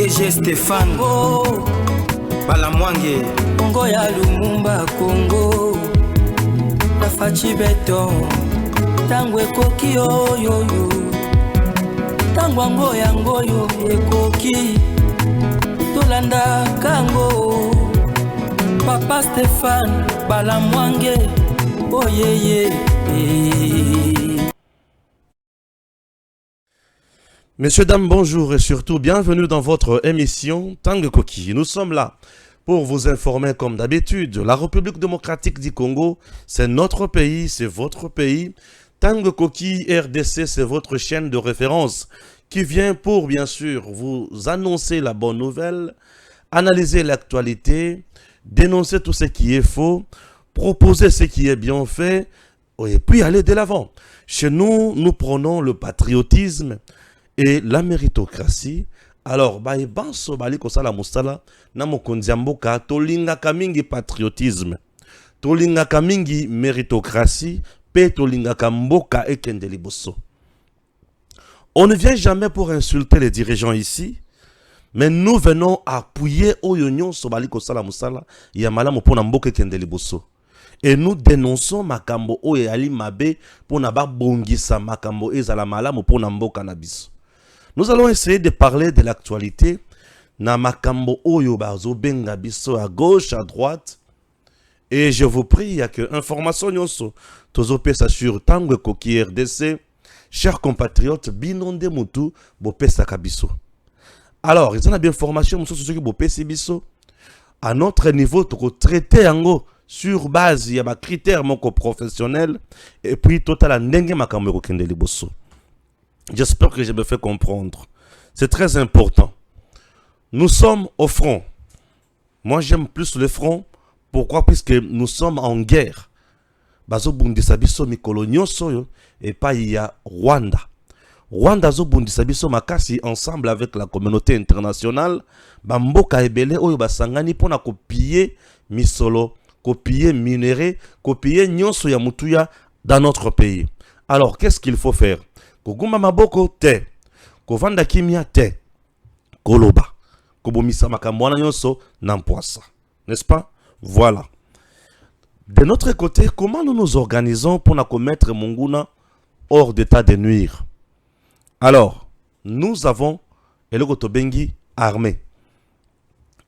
DG Stéphane Congo Balamwange Congo ya Lumumba Congo Nafachi beton Tangwe koki oyoyo Tangwango yangoyo ekoki Tolanda kango Papa Stéphane Balamwange Oh yeah. Messieurs, dames, bonjour et surtout bienvenue dans votre émission Tangue Koki. Nous sommes là pour vous informer comme d'habitude. La République démocratique du Congo, c'est notre pays, c'est votre pays. Tangue Koki RDC, c'est votre chaîne de référence qui vient pour bien sûr vous annoncer la bonne nouvelle, analyser l'actualité, dénoncer tout ce qui est faux, proposer ce qui est bien fait et puis aller de l'avant. Chez nous, nous prenons le patriotisme et la méritocratie. Alors, banso bali kosala musala na mokonzi mboka tolinga kamingi patriotisme, tolinga kamingi méritocratie, pe tolinga kamboka ekende liboso. On ne vient jamais pour insulter les dirigeants ici, mais nous venons appuyer oyonyon sobali kosala musala ya malamu pona mboka ekende liboso. Et nous dénonçons makambo oye ali mabe pona ba bongisa makambo ezala malamu pona mboka na biso. Nous allons essayer de parler de l'actualité. Na makambo oyo bazo benga biso à gauche, à droite. Et je vous prie, il y a que information nyonso. Tozo pesa sur Tangue Koki RDC. Chers compatriotes, binonde mutu bo pesa kabiso. Alors, ils ont bien information sur ce que bo pesa biso. À notre niveau, toko traiter yango sur base il y a ba critères moko professionnels et puis total ndenge makambo ko kende liboso. J'espère que je me fais comprendre. C'est très important. Nous sommes au front. Moi, j'aime plus le front. Pourquoi? Puisque nous sommes en guerre. Bazo bundisa biso mikolo nyonso et pas il y a Rwanda. Rwanda zo bundisa biso makasi ensemble avec la communauté internationale. Bamboka ebele oyo basangani pona kopier misolo, kopier minéraux, kopier nyonso ya mutuya dans notre pays. Alors, qu'est-ce qu'il faut faire? Koguma maboko te, kovanda kimia te, koloba, kobomisa makambwana nyonso nampoisa. N'est-ce pas? Voilà. De notre côté, comment nous nous organisons pour na commettre Monguna hors d'état de nuire? Alors, nous avons eloko tobengi armée.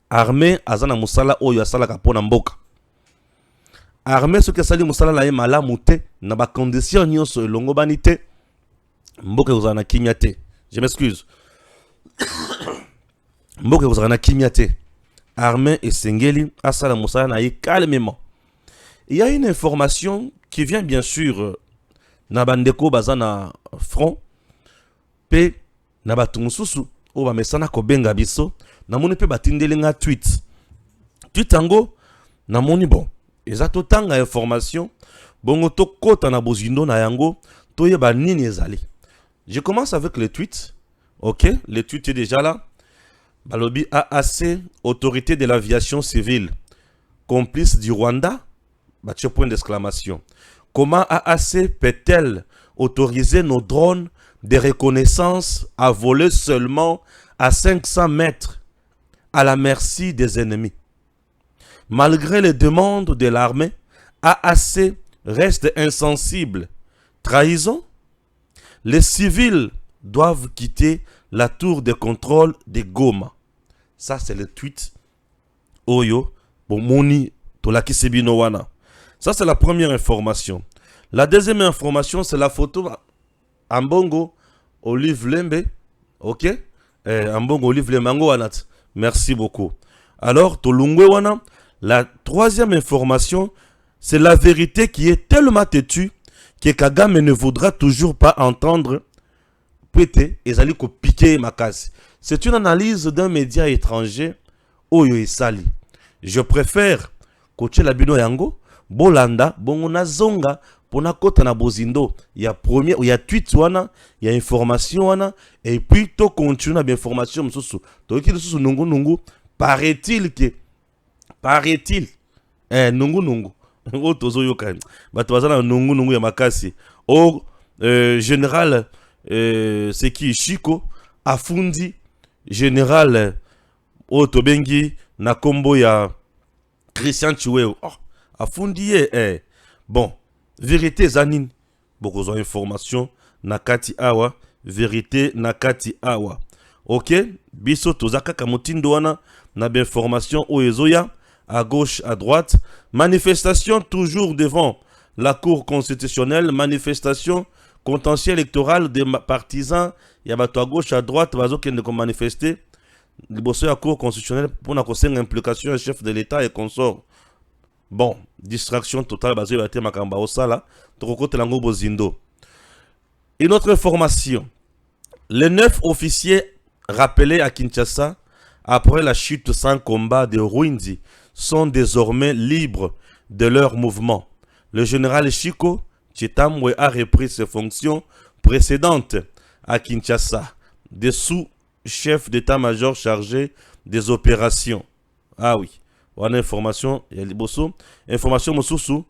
Armée azana musala oyo asala kapona mboka. Armée ce que sali musala la yemala mute na ba condition nyonso elongo banite. Mboka uzana kimyate. Je m'excuse. Mboka uzana kimyate. Armée et Sengeli asala musala na calmement. Il y a une information qui vient bien sûr na bandeko bazana front pe na batumususu o ba mesana ko benga biso na moni pe batindelenga tweet. Tweet ango na moni bon. Ezato tanga information bongo to kota na bozindo na yango toyeba nini ezali. Je commence avec le tweet. Ok, le tweet est déjà là. Balobi AAC, autorité de l'aviation civile, complice du Rwanda. Point d'exclamation. Comment AAC peut-elle autoriser nos drones de reconnaissance à voler seulement à 500 mètres à la merci des ennemis? Malgré les demandes de l'armée, AAC reste insensible. Trahison? Les civils doivent quitter la tour de contrôle de Goma. Ça, c'est le tweet. Oyo, Bomoni, Tolaki Sebino Wana. Ça, c'est la première information. La deuxième information, c'est la photo Ambongo Olive Lembe. Ok? Ambongo Olive Lembe. Wanat. Merci beaucoup. Alors, Tolungwe Wana. La troisième information, c'est la vérité qui est tellement têtue que Kagame ne voudra toujours pas entendre péter et zali ko piquer makasi. C'est une analyse d'un média étranger Oyo Esali. Je préfère coacher la bino yango bolanda bongo na zonga pona kota na bozindo. Il y a premier, il y a tweet wana, il y a information wana et puis to continue na bien information msusu. To ki msusu nungu nungu paraît-il nungu nungu o tozo yoka bato bazana nungu nungu ya makasi o général c'est qui Chico afundi général Otobengi, na kombo ya Christian Chiweo. Oh, afundi Bon, vérité zanin. Beaucoup d'informations nakati awa, vérité nakati awa. Ok, biso tozaka kamotindo wana na information oezoya à gauche, à droite. Manifestation toujours devant la Cour constitutionnelle, manifestation contentieux électoral des partisans, il y a à gauche, à droite, bazo qui ne manifester. Le bosseur à Cour constitutionnelle pour la conseil implication un chef de l'État et consort. Bon, distraction totale, bazo yate makamba osala, tokokote lango bozindo. Une autre information. Les 9 officiers rappelés à Kinshasa après la chute sans combat de Rwindi sont désormais libres de leur mouvement. Le général Chiko Chitamwe a repris ses fonctions précédentes à Kinshasa, des sous-chefs d'état-major chargés des opérations. Ah oui, on a information, il y a les bosso. Information Moussousou,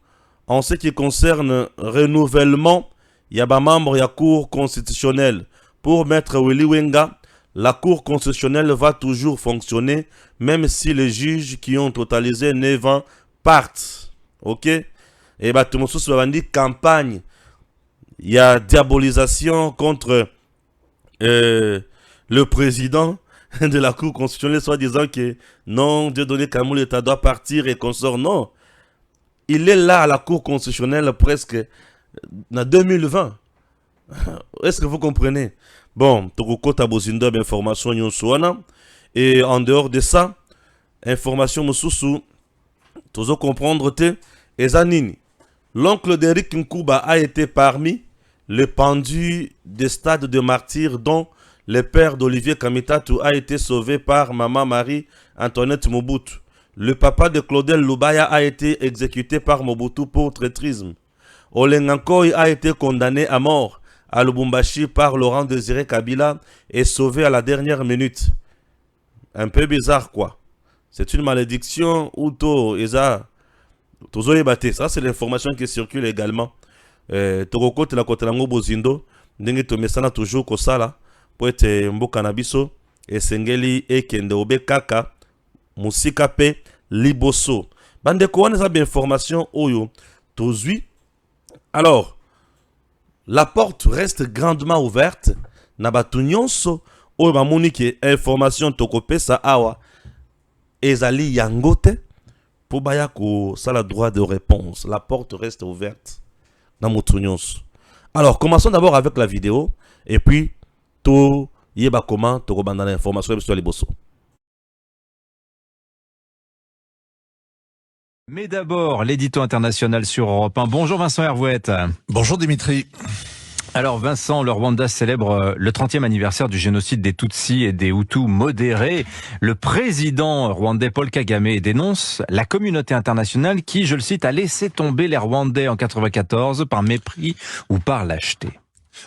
en ce qui concerne renouvellement, il y a un membre de la Cour constitutionnelle. Pour Maître Willy Wenga, la Cour constitutionnelle va toujours fonctionner, même si les juges qui ont totalisé 9 ans partent. Ok? Et bah, tout le monde se dit campagne. Il y a diabolisation contre le président de la Cour constitutionnelle, soit disant que non, Dieu donné Kamou l'État doit partir et qu'on sort. Non. Il est là à la Cour constitutionnelle presque en 2020. Est-ce que vous comprenez? Bon, Tokoko Tabozindo, information Nyonsuana. Et en dehors de ça, information Moussousou, Tozo comprendre te, Ezanini. L'oncle d'Eric Nkuba a été parmi les pendus des stades de martyrs dont le père d'Olivier Kamitatu a été sauvé par Maman Marie-Antoinette Mobutu. Le papa de Claudel Lubaya a été exécuté par Mobutu pour traîtrisme. Olengankoy a été condamné à mort à Lubumbashi par Laurent Désiré Kabila et sauvé à la dernière minute. Un peu bizarre quoi. C'est une malédiction ou to eza tozo yebate. Ça c'est l'information qui circule également. Tokoko te la kotelango bozindo ndenge to mesana toujours ko sala po ete mboka na biso esengeli ekende obe kaka musika pe liboso. Bande ko wana za bien information oyo tozui. Alors la porte reste grandement ouverte. Nabatu nyonso oyo bamoni ke information tokopesa awa ezali yangote pour baya ko sala droit de réponse. La porte reste ouverte. Namutu nyonso. Alors commençons d'abord avec la vidéo et puis to yeba comment to kobanda l'information sur liboso. Mais d'abord, l'édito international sur Europe 1. Bonjour Vincent Hervouette. Bonjour Dimitri. Alors Vincent, le Rwanda célèbre le 30e anniversaire du génocide des Tutsis et des Hutus modérés. Le président rwandais Paul Kagame dénonce la communauté internationale qui, je le cite, a laissé tomber les Rwandais en 1994 par mépris ou par lâcheté.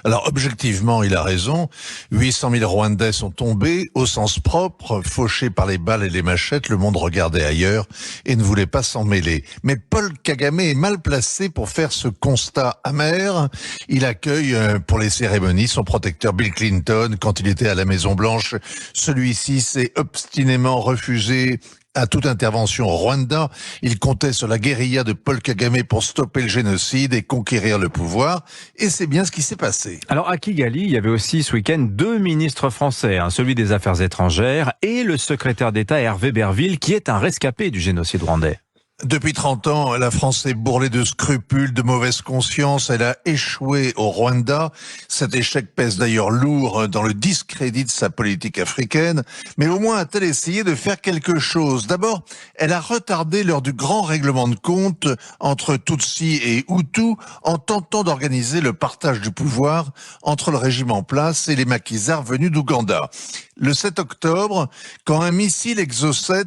Alors objectivement, il a raison. 800 000 Rwandais sont tombés au sens propre, fauchés par les balles et les machettes. Le monde regardait ailleurs et ne voulait pas s'en mêler. Mais Paul Kagame est mal placé pour faire ce constat amer. Il accueille pour les cérémonies son protecteur Bill Clinton quand il était à la Maison Blanche. Celui-ci s'est obstinément refusé à toute intervention au Rwanda. Il comptait sur la guérilla de Paul Kagame pour stopper le génocide et conquérir le pouvoir. Et c'est bien ce qui s'est passé. Alors à Kigali, il y avait aussi ce week-end 2 ministres français, celui des Affaires étrangères et le secrétaire d'État Hervé Berville, qui est un rescapé du génocide rwandais. Depuis 30 ans, la France est bourrelée de scrupules, de mauvaise conscience. Elle a échoué au Rwanda. Cet échec pèse d'ailleurs lourd dans le discrédit de sa politique africaine. Mais au moins a-t-elle essayé de faire quelque chose. D'abord, elle a retardé l'heure du grand règlement de compte entre Tutsis et Hutus en tentant d'organiser le partage du pouvoir entre le régime en place et les maquisards venus d'Ouganda. Le 7 octobre, quand un missile Exocet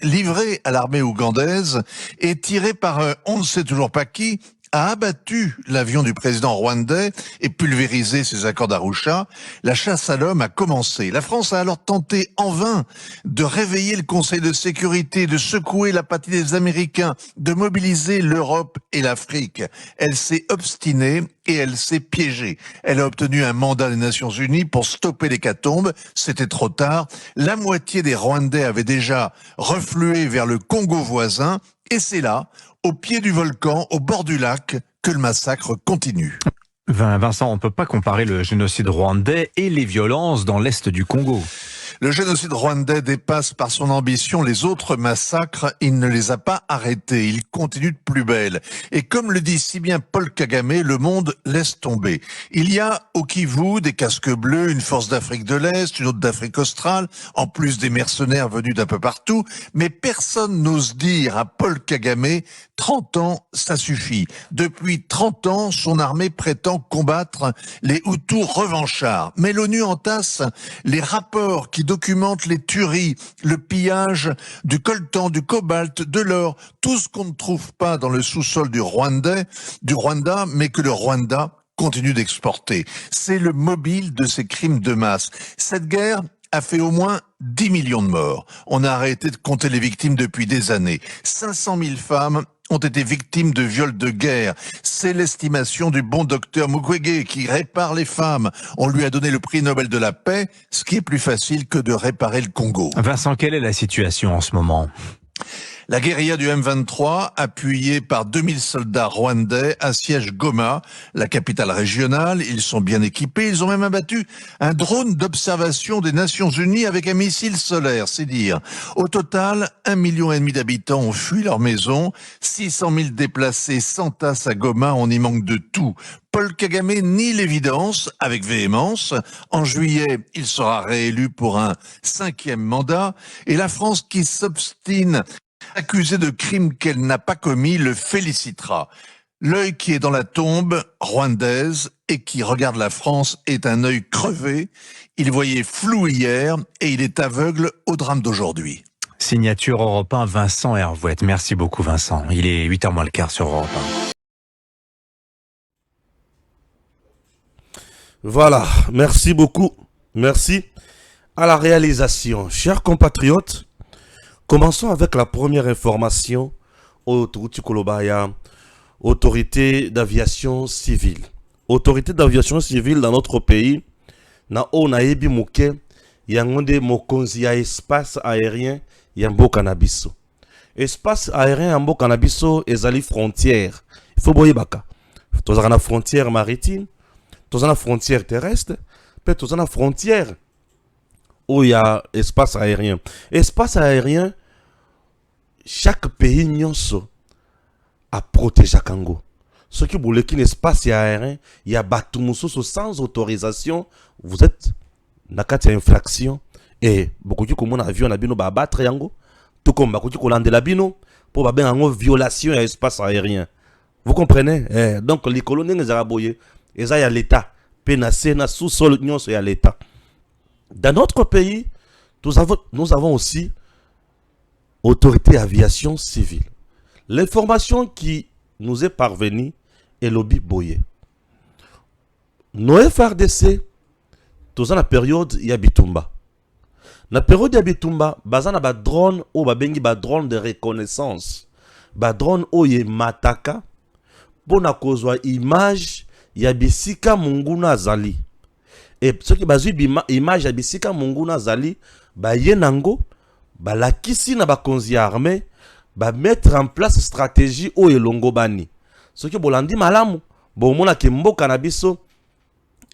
livré à l'armée ougandaise et tiré par on ne sait toujours pas qui, a abattu l'avion du président rwandais et pulvérisé ses accords d'Arusha, la chasse à l'homme a commencé. La France a alors tenté en vain de réveiller le Conseil de sécurité, de secouer l'apathie des Américains, de mobiliser l'Europe et l'Afrique. Elle s'est obstinée et elle s'est piégée. Elle a obtenu un mandat des Nations Unies pour stopper l'hécatombe. C'était trop tard. La moitié des Rwandais avaient déjà reflué vers le Congo voisin. Et c'est là, au pied du volcan, au bord du lac, que le massacre continue. Vincent, on ne peut pas comparer le génocide rwandais et les violences dans l'est du Congo. Le génocide rwandais dépasse par son ambition les autres massacres. Il ne les a pas arrêtés. Il continue de plus belle. Et comme le dit si bien Paul Kagame, le monde laisse tomber. Il y a au Kivu des casques bleus, une force d'Afrique de l'Est, une autre d'Afrique australe, en plus des mercenaires venus d'un peu partout. Mais personne n'ose dire à Paul Kagame, 30 ans, ça suffit. Depuis 30 ans, son armée prétend combattre les Hutus revanchards. Mais l'ONU entasse les rapports qui documentent les tueries, le pillage du coltan, du cobalt, de l'or, tout ce qu'on ne trouve pas dans le sous-sol du Rwanda, mais que le Rwanda continue d'exporter. C'est le mobile de ces crimes de masse. Cette guerre a fait au moins 10 millions de morts. On a arrêté de compter les victimes depuis des années. 500 000 femmes ont été victimes de viols de guerre. C'est l'estimation du bon docteur Mukwege qui répare les femmes. On lui a donné le prix Nobel de la paix, ce qui est plus facile que de réparer le Congo. Vincent, quelle est la situation en ce moment ? La guérilla du M23, appuyée par 2000 soldats rwandais, assiège Goma, la capitale régionale. Ils sont bien équipés. Ils ont même abattu un drone d'observation des Nations Unies avec un missile solaire, c'est dire. Au total, 1,5 million d'habitants ont fui leur maison. 600 000 déplacés s'entassent à Goma. On y manque de tout. Paul Kagame nie l'évidence avec véhémence. En juillet, il sera réélu pour un 5e mandat. Et la France qui s'obstine, accusée de crimes qu'elle n'a pas commis, le félicitera. L'œil qui est dans la tombe rwandaise et qui regarde la France est un œil crevé. Il voyait flou hier et il est aveugle au drame d'aujourd'hui. Signature Europe 1, Vincent Hervouette. Merci beaucoup Vincent. Il est 8h moins le quart sur Europe 1. Voilà, merci beaucoup. Merci à la réalisation. Chers compatriotes, commençons avec la première information. Autorité d'aviation civile. Autorité d'aviation civile dans notre pays. Na onaebi muke yangonde mokonzi ya espace aérien yambo canabiso. Espace aérien yambo canabiso ezali frontière. Il faut boyebaka. Tozana frontière maritime, tozana frontière terrestre, peut tozana frontière où il y a espace aérien. Espace aérien, chaque pays nyonso a protégé Kango. Ce qui voulait qu'un espace aérien, il y a Batumousso sans autorisation, vous êtes dans une infraction et beaucoup de gens avion nabino ba battre yango, tout comme beaucoup de gens labino pour ba ben en violation de l'espace aérien. Vous comprenez? Donc les colonies les araboyés, et ça y a l'État, pénacé na sous-sol nyonso y a l'État. Dans notre pays, nous avons aussi autorité aviation civile. L'information qui nous est parvenue est lobby boyé. Nos FRDC, tout ça la période il y a Bitumba. La période il y a Bitumba, bazana ba drone ou ba bengi ba drone de reconnaissance. Ba drone ou ye mataka pour na kozwa image ya bisika munguna zali. Et ce qui bazui image ya bisika munguna zali, ba yenango ba la kisi na ba konzi armée ba mettre en place stratégie o elongo bani. Ce qui bolandi malamu, bo mona ke mboka na biso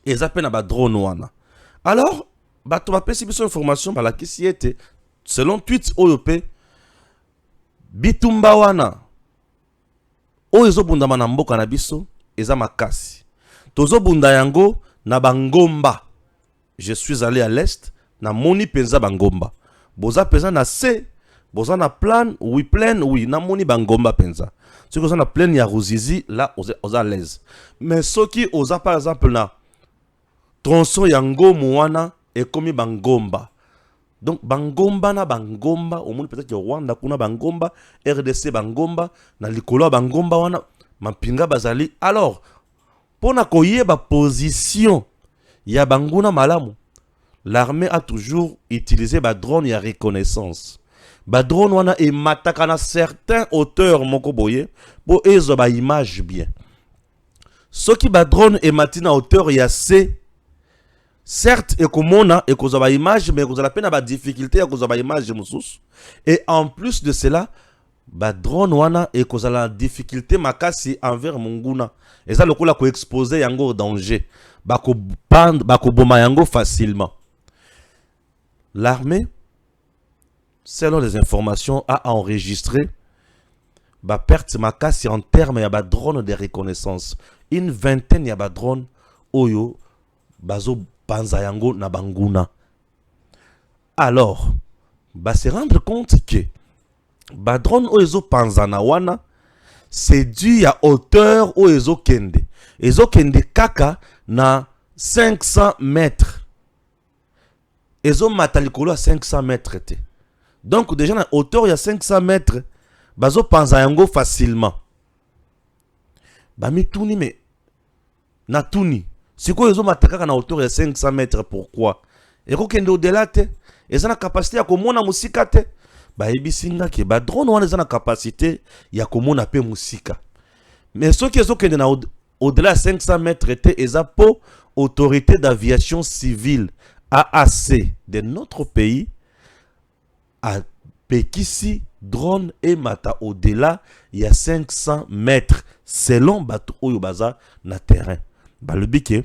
ezape na ba drone wana. Alors, bato ba pesi biso information ba la kisi ete selon tweet oyope Bitumba wana o ezobunda na mboka na biso eza makasi. Tozo bunda yango na bangomba. Je suis allé à l'est na moni penza bangomba. Boza penza na C, boza na plan, oui plein, oui na moni bangomba penza. Si vous avez na plein ya Ruzizi, là oza à l'aise. Mais ce qui oza par exemple na tronçon yango mouana et komi bangomba. Donc bangomba na bangomba, au monde peut-être que Rwanda kuna bangomba, RDC bangomba, na likolo bangomba wana Mampinga bazali. Alors, pour na koyeba position ya banguna malamu, l'armée a toujours utilisé ba drone ya reconnaissance. Ba drone wana e mataka na certains hauteurs moko boye pour ezo ba image bien. Ce qui ba drone e matina hauteur ya C, certes e komona e koza ba image mais koza la peine ba difficulté ya koza ba image mususu. Et en plus de cela, ba drone wana e koza la difficulté makasi envers munguna. Et ça lokola ko exposer yango au danger. Bako boma yango facilement. L'armée, selon les informations, a enregistré ba perte makasi en termes ya ba drone de reconnaissance. Une vingtaine ya ba drone oyo bazo panza yango na banguna. Alors, ba se rendre compte que ba drone oyo panza na wana c'est dû à hauteur au ezo kende. Ezo kende kaka na 500 mètres. Ezo matalikolo à 500 mètres. Donc déjà na hauteur il y a 500 mètres. Bazo panza yango facilement. Bami tuni mais na tuni. Si quoi ezo matakaka na hauteur il y a 500 mètres, pourquoi? Eko kende au-delà te. Eza na capacité ya komona musika te. Ba ebisinga ke ba drone wana eza na capacité ya komona pe musika. Mais ceux qui ezo kende na au-delà de 500 mètres était pour autorité d'aviation civile AAC de notre pays à Pekisi drone et mata au-delà il y a 500 mètres selon bato oyobaza na terrain. Balubike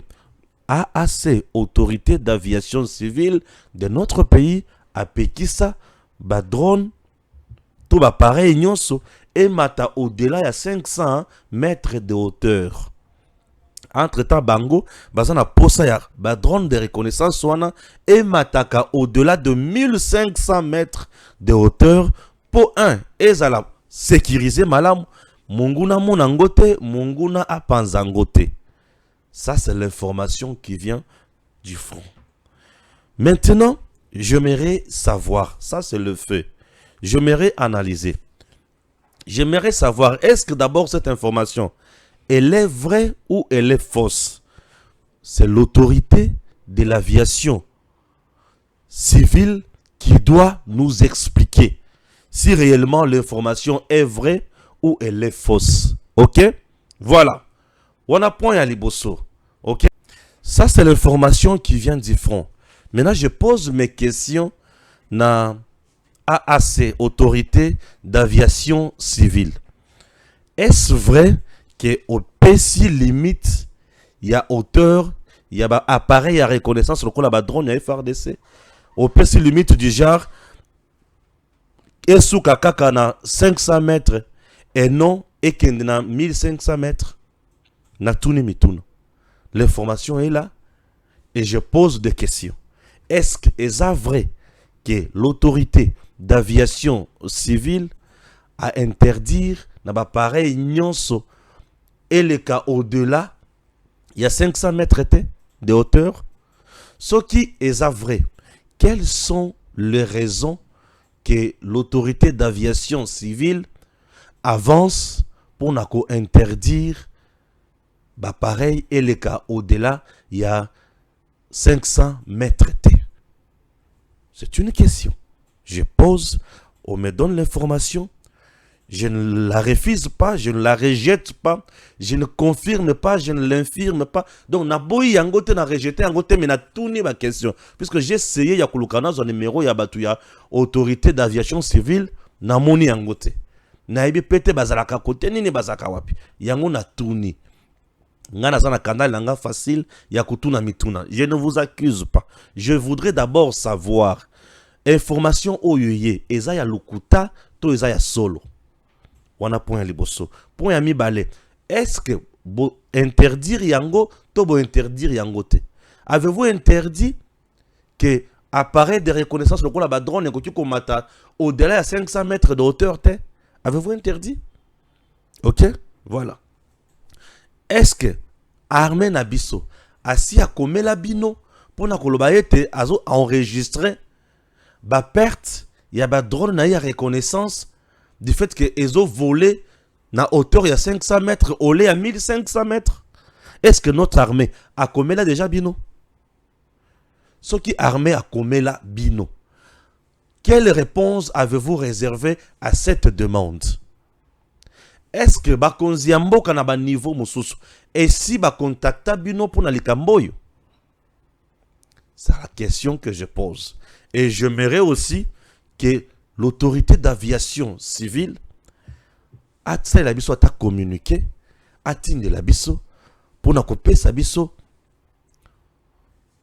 AAC autorité d'aviation civile de notre pays à Pekisa ba drone tout ba pareil nyonso et mata au-delà il y a 500 mètres de hauteur. Entre-temps, Bango, bazana posa ya ba drone de reconnaissance wana et mataka au-delà de 1500 mètres de hauteur pour un ezala sécuriser malam munguna monangote munguna apanzangote. Ça c'est l'information qui vient du front. Maintenant, j'aimerais savoir, ça c'est le fait. J'aimerais analyser. J'aimerais savoir est-ce que d'abord cette information elle est vraie ou elle est fausse? C'est l'autorité de l'aviation civile qui doit nous expliquer si réellement l'information est vraie ou elle est fausse. Ok? Voilà. On a point à Liboso. Ok? Ça, c'est l'information qui vient du front. Maintenant, je pose mes questions na AAC, Autorité d'aviation civile. Est-ce vrai qu'au PC limite, il y a hauteur, il y a appareil à reconnaissance, le coup là-bas drone, il y a FRDC. Au PC limite du genre, et sous kaka na 500 mètres, et non, et qu'il na 1500 mètres, na touni mituna. L'information est là, et je pose des questions. Est-ce que c'est vrai que l'autorité d'aviation civile a interdire na appareil nyonso et les cas au-delà, il y a 500 mètres de hauteur? Ce qui est vrai, quelles sont les raisons que l'autorité d'aviation civile avance pour interdire pareil et les cas au-delà, il y a 500 mètres? C'est une question. Je pose, on me donne l'information. Je ne la refuse pas, je ne la rejette pas, je ne confirme pas, je ne l'infirme pas. Donc, na boyi yangote na rejeté yangote mais na tourné ma question. Puisque j'ai essayé ya kulukana son numéro ya batu ya autorité d'aviation civile na moni yangote. Na ebi pete bazalaka kote nini bazaka wapi. Yango na tourné. Nga na kanal langa facile ya kutuna mituna. Je ne vous accuse pas. Je voudrais d'abord savoir information oyoye eza ya lukuta to eza ya solo. On a point liboso. Point à mi balé. Est-ce que bo interdire yango to bo interdire yangote? Avez-vous interdit que appareil de reconnaissance le coup la drone et que tu comata au-delà de 500 mètres de hauteur te? Avez-vous interdit? Ok, voilà. Est-ce que armée nabiso asi a comé la bino pour na koloba ete azo enregistrer ba perte ya ba drone na ya reconnaissance du fait que ils ont volé na hauteur il y a 500 mètres, au lait à 1500 mètres. Est-ce que notre armée a commis là déjà bino? Ce qui armée a commis là bino. Quelle réponse avez-vous réservé à cette demande? Est-ce que bakonzi mboka na ba niveau mususu et si ba contacta bino pour na likamboyo? C'est la question que je pose. Et j'aimerais aussi que l'autorité d'aviation civile a la biso a communiqué, a tinde la biso pour na kopesa biso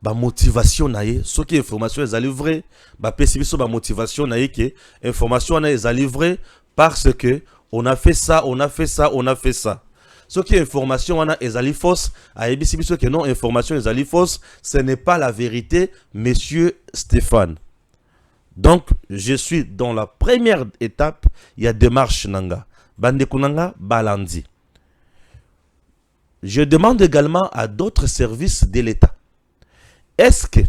ba motivation na ye, ce qui information est livrée, ba pesi biso ba motivation na ye que information na est livrée parce que on a fait ça, on a fait ça, on a fait ça. Ce qui est information on a est fausse, a ebisi biso que non information est fausse, ce n'est pas la vérité, monsieur Stéphane. Donc, je suis dans la première étape, il y a démarche nanga. Bande kunanga balandi. Je demande également à d'autres services de l'État. Est-ce que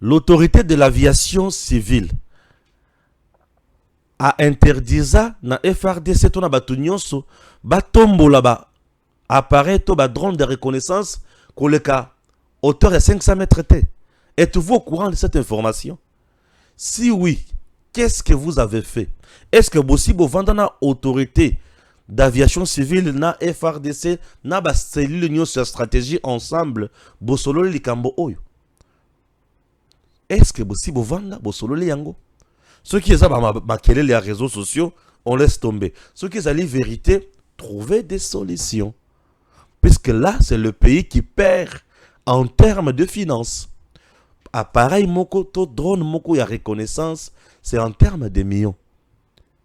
l'autorité de l'aviation civile a interdit ça na FRDC to na batu nyonso batombola ba appareil to ba drone de reconnaissance koleka hauteur de 500 mètres T? Êtes-vous au courant de cette information? Si oui, qu'est-ce que vous avez fait? Est-ce que bossi bovanda autorité d'aviation civile na FRDC na ba cellule nyonso ya stratégie ensemble bosolo likambo oyo? Est-ce que bossi bovanda bosolo yango? Ceux qui ont les réseaux sociaux, on laisse tomber. Ceux qui ont la vérité, trouver des solutions. Puisque là, c'est le pays qui perd en termes de finances. Appareil moko, to drone moko, il y a reconnaissance, c'est en termes de millions.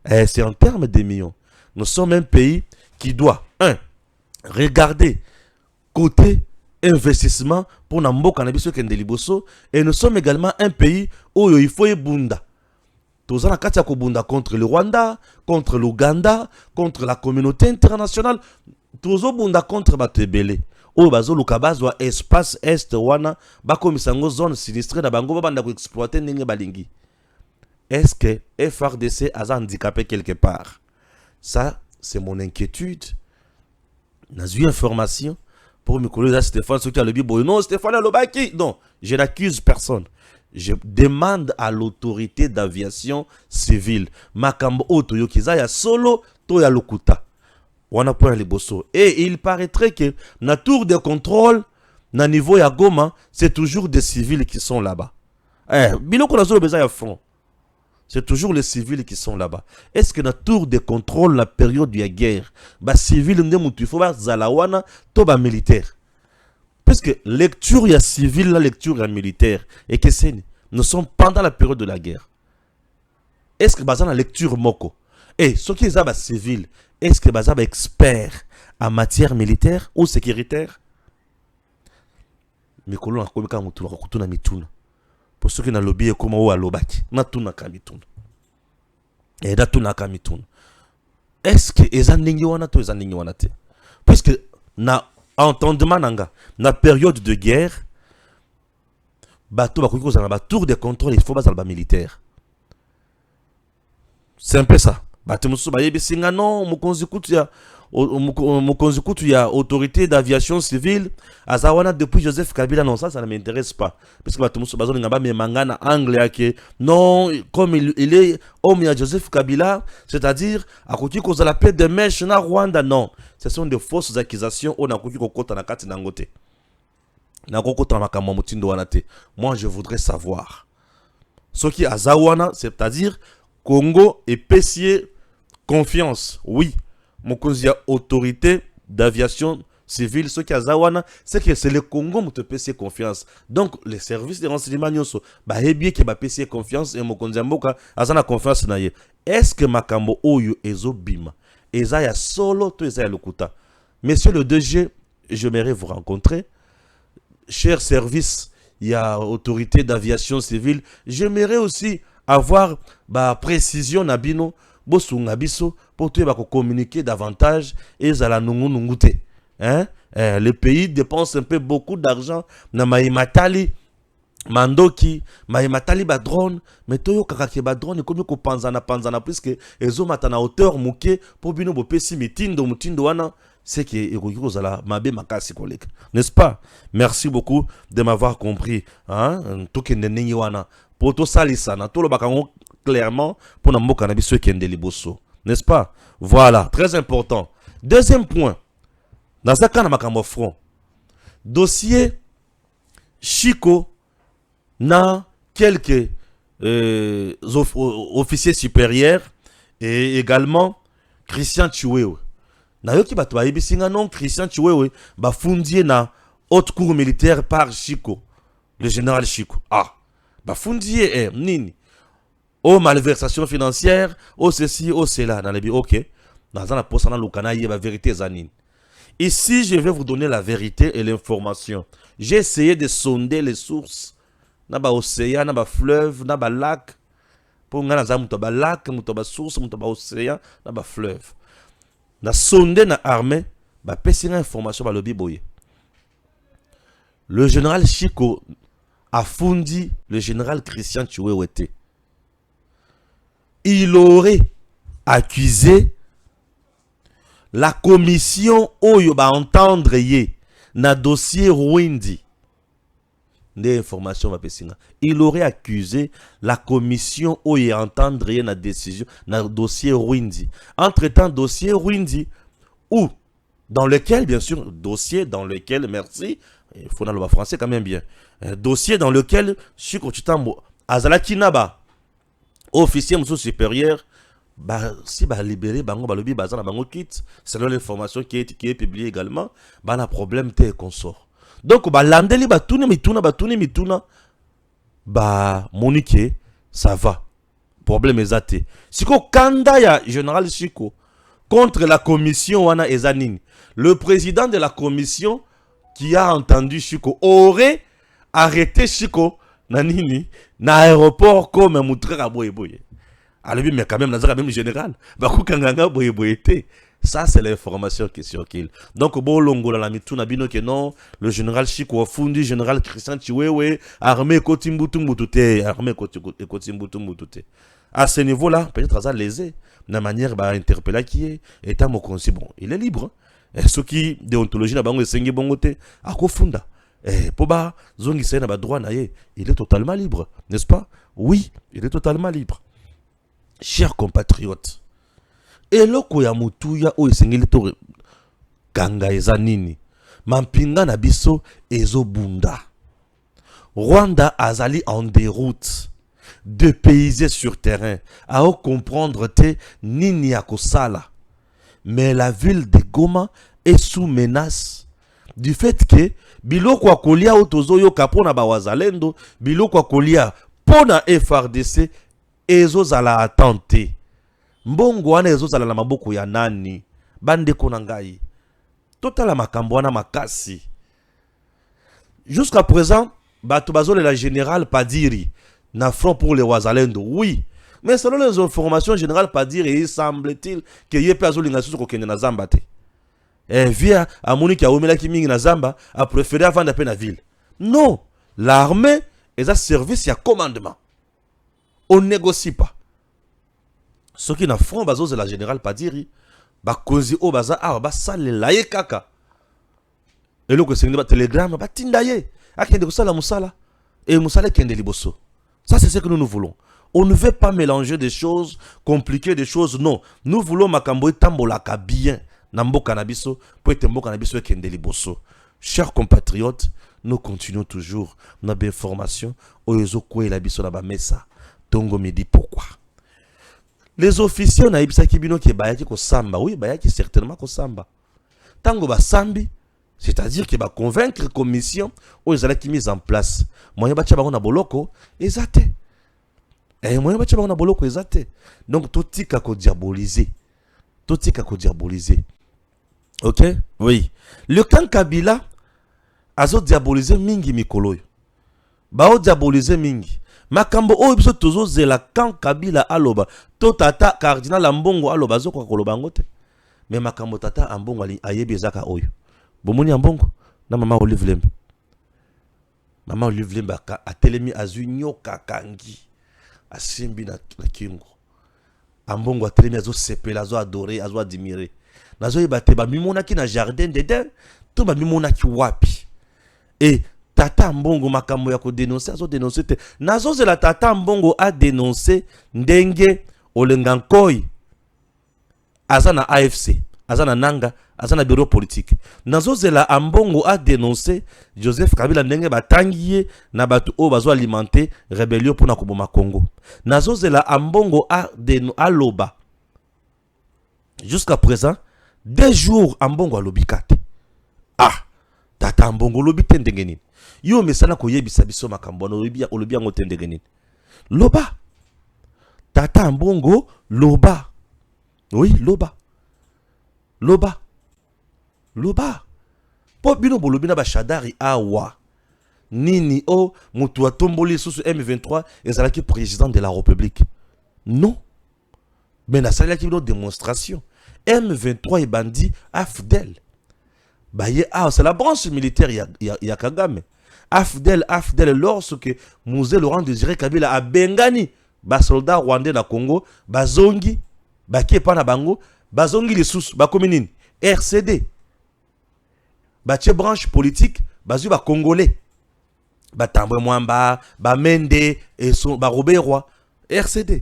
C'est en termes de millions. Nous sommes un pays qui doit, regarder côté investissement pour Nambo Cannabis Kendeliboso, et nous sommes également un pays où il faut bunda. Tous en a contre le Rwanda, contre l'Ouganda, contre la communauté internationale. Tous en bunda contre Batebele. Ou bazo lukabazo espace est wana bakomisango zone sinistrée na bango banda ko exploiter ndenge balingi. Est-ce que FRDC a handicapé quelque part? Ça, c'est mon inquiétude. N'a eu information pour me coller à Stéphane, ce qui a le bibo. Non, Stéphane a le baki. Non, je n'accuse personne. Je demande à l'autorité d'aviation civile. Makambo oto yokiza ya solo to ya lokuta. Wana point les bosso. Et il paraîtrait que na tour de contrôle, na niveau ya Goma, c'est toujours des civils qui sont là-bas. Biloko na zolo beza ya front. C'est toujours les civils qui sont là-bas. Est-ce que na tour de contrôle, la période de la guerre, ba civil nde mutu faut ba zalawana to ba militaire? Parce que lecture ya civile, la lecture ya militaire, et que c'est nous sommes pendant la période de la guerre. Est-ce que baza na lecture moko? Et ce qui est ba civil, est-ce que baza ba expert en matière militaire ou sécuritaire? Mikolo na komika mutu na kutuna mituna. Pour ceux qui n'ont lobby comme ou alobaki, na tuna kamituna. Et da tuna kamituna. Est-ce que ezandingi wana to ezandingi wana te? Puisque na entendement nanga, na période de guerre, bateau bakoki kozala ba tour de contrôle, il faut bazala ba militaire. C'est un peu ça. Bateau musu ba yebi singa non, mokonzi kutu ya autorité d'aviation civile azawana depuis Joseph Kabila. Non, ça ne m'intéresse pas. Parce que bateau musu bazoni ngaba me mangana anglais que non, comme il est homme ya Joseph Kabila, c'est-à-dire à côté cause la paix de mèche na Rwanda. Non, ce sont des fausses accusations. On a côté kokota na kati nangote. Na kokota makambo mutindo wana te. Moi je voudrais savoir ce qui azawana, c'est-à-dire Congo et Pessier confiance. Oui. Mokonzi ya autorité d'aviation civile, ce qui a zawana, c'est que c'est le Congo qui te pèse confiance. Donc, les services de renseignement, bah, et bien que bah pèse confiance et mokonzi mboka azana confiance na ye. Est-ce que makambo oyo ezo bima? Eza ya solo to eza ya lokuta? Monsieur le DG, j'aimerais vous rencontrer. Cher service, il y a autorité d'aviation civile. J'aimerais aussi avoir bah précision na bino. Bosunga biso pour te communiquer davantage et zala nungu le pays dépense un peu beaucoup d'argent na maimatali mandoki matali ba drone mais toyo kaka ba drone comme ko panzana puisque ezo mata na hauteur muke pour bino bo pesi mitindo wana c'est que ekoki zala mabe makasi koleka, n'est-ce pas? Merci beaucoup de m'avoir compris, hein, to kende ningi wana pour to salisa na to lo bakango clairement pour na mboka na biso kende liboso, n'est-ce pas? Voilà, très important. Deuxième point, nazaka na makambo front dossier Chico na quelques officiers supérieurs et également Christian Chiwewe. Na yoki bato ba yebisinga non Christian Chiwewe ba fundie na haute cour militaire par Chico, le général Chico. Ah, ba fundie nini? Oh, malversation financière, oh ceci, oh cela, dans les bi OK. Dans la poste na lukana yeba vérité zanine. Ici, je vais vous donner la vérité et l'information. J'ai essayé de sonder les sources. Naba océan, naba fleuve, naba lac. Pour nga naza mutoba lac, mutoba source, mutoba océan, naba fleuve. Na sondé na armée, ba pesi na information ba lobi boye. Le général Chico a fondi le général Christian Chiwewete. Il aurait accusé la commission oyo ba entendre ye na dossier Rwindi. Des informations va pesinga. Il aurait accusé la commission oyo entendre ye na décision na dossier Rwindi. Entre-temps dossier Rwindi ou dans lequel bien sûr dossier dans lequel merci, il faut dans le français quand même bien. Dossier dans lequel Chico Chitambo azalaki naba officier monsieur supérieur. Bah, si bah libéré bango balobi bazana bango quitte selon l'information qui est publiée également bah na problème te consort donc bah landeli bah tourner mituna bah monique ça va problème ezate siko kanda ya général Chico contre la commission wana ezanini le président de la commission qui a entendu Chico aurait arrêté Chico na nini na aéroport comme moutrera boye. Alors, mais quand même, même général. Ça, c'est l'information qui circule. Donc, bon, longo la mituna bino que non, le général Chico a fondi, général Christian Chiwewe, armée Kotimbutumbutute, armée Kotimbutumbutute. À ce niveau-là, peut-être ça lésé, de manière bah interpeller qui est, état mon conseil bon, il est libre. Et ce qui déontologie na bango esengi bongote, à kofunda. Et pour ba zongi sena ba droit na ye, il est totalement libre, n'est-ce pas? Oui, il est totalement libre. Chers compatriotes, eloko ya mutuya o esengeli to ganga ezanini mampinga na biso ezobunda. Rwanda azali en déroute, dépaysé sur terrain, à comprendre te nini ya kosala. Mais la ville de Goma est sous menace du fait que biloko akolia otozoyo kapona ba wazalendo, biloko akolia pona FRDC ezozala attente. Mbongo wana ezozala na maboko ya nani? Bande konangai. Totala makambo wana makasi. Jusqu'à présent, bato bazole la générale Padiri na front pour les wazalendo. Oui. Mais selon les informations générales Padiri, il semble-t-il que yé pe azolinga susu kokende na Zamba te. Via amoni ki aomela ki mingi na Zamba a préféré avant de la ville. Non. L'armée est à service ya commandement. On négocie pas. Ce qui n'a front bazo de la générale Padiri, ba kozi o baza a ba sale laye kaka. Et le c'est ba télégramme ba tindaye. A kende ko sala musala et musala kende liboso. Ça c'est ce que nous voulons. On ne veut pas mélanger des choses compliquées, des choses non. Nous voulons makambo tambolaka bien na mboka na biso pour être mboka na biso kende liboso. Chers compatriotes, nous continuons toujours notre information oyezo kwe la biso na ba mesa. Tongo me dit pourquoi. Les officiers na ibisa kibino ki bayaki ko samba, oui, bayaki certainement ko samba. Tango ba sambi, c'est-à-dire que ba convaincre commission o ezala ki mise en place. Moyen ba tchaba na boloko ezate. Moyen ba tchaba na boloko ezate. Donc totika ko diaboliser. Totika ko diaboliser. OK? Oui. Le camp Kabila azo diaboliser mingi mikoloyo. Ba o diaboliser mingi. Makambo o biso tozo zela kan Kabila aloba to tata cardinal Ambongo aloba zo kwa koloba ngote mais makambo tata Ambongo ali ayebi ezaka oyo bomoni Ambongo na mama Olive Lembe Maman Olive Lemba a telemi azunyo kakangi. Asimbi na kingo. Ambongo a telemi azo sepela, azo adoré, azo admiré. Nazo yebate ba mimona ki na jardin dedans, to ba mimona ki wapi. Et tata Mbongo makambo ya ko dénoncer, azo dénoncer te. Nazo zela tata Mbongo a dénoncé ndenge olengankoi. Azana AFC, azana nanga, azana bureau politique. Nazo zela Mbongo a dénoncé Joseph Kabila ndenge batangiye na batu o bazo alimenter rébellion pour na koboma Congo. Nazo zela Mbongo a loba. Jusqu'à présent, 2 jours Mbongo a lobikate. Ah, tata Mbongo lobi ndenge nini. Yo mesana ko yebisa biso makambo na olobi yango ndenge nini. Loba. Tata Mbongo loba. Oui, loba. Loba. Loba. Po bino bolobi na ba shadari awa. Nini o mutu atomboli sous M23 ezalaki président de la République. Non. Mais na salaki une démonstration. M23 et bandit AFDEL. Baye c'est la branche militaire ya Kagame. AFDEL lorsque Mouzé Laurent Désiré Kabila a bengani ba soldat rwandais na Congo, bazongi bakie pa na bango, bazongi les sous ba kominine RCD. Ba tie branche politique, bazu ba congolais. Ba Tambwe Mwamba, ba Mende et son ba Robert Roy, RCD,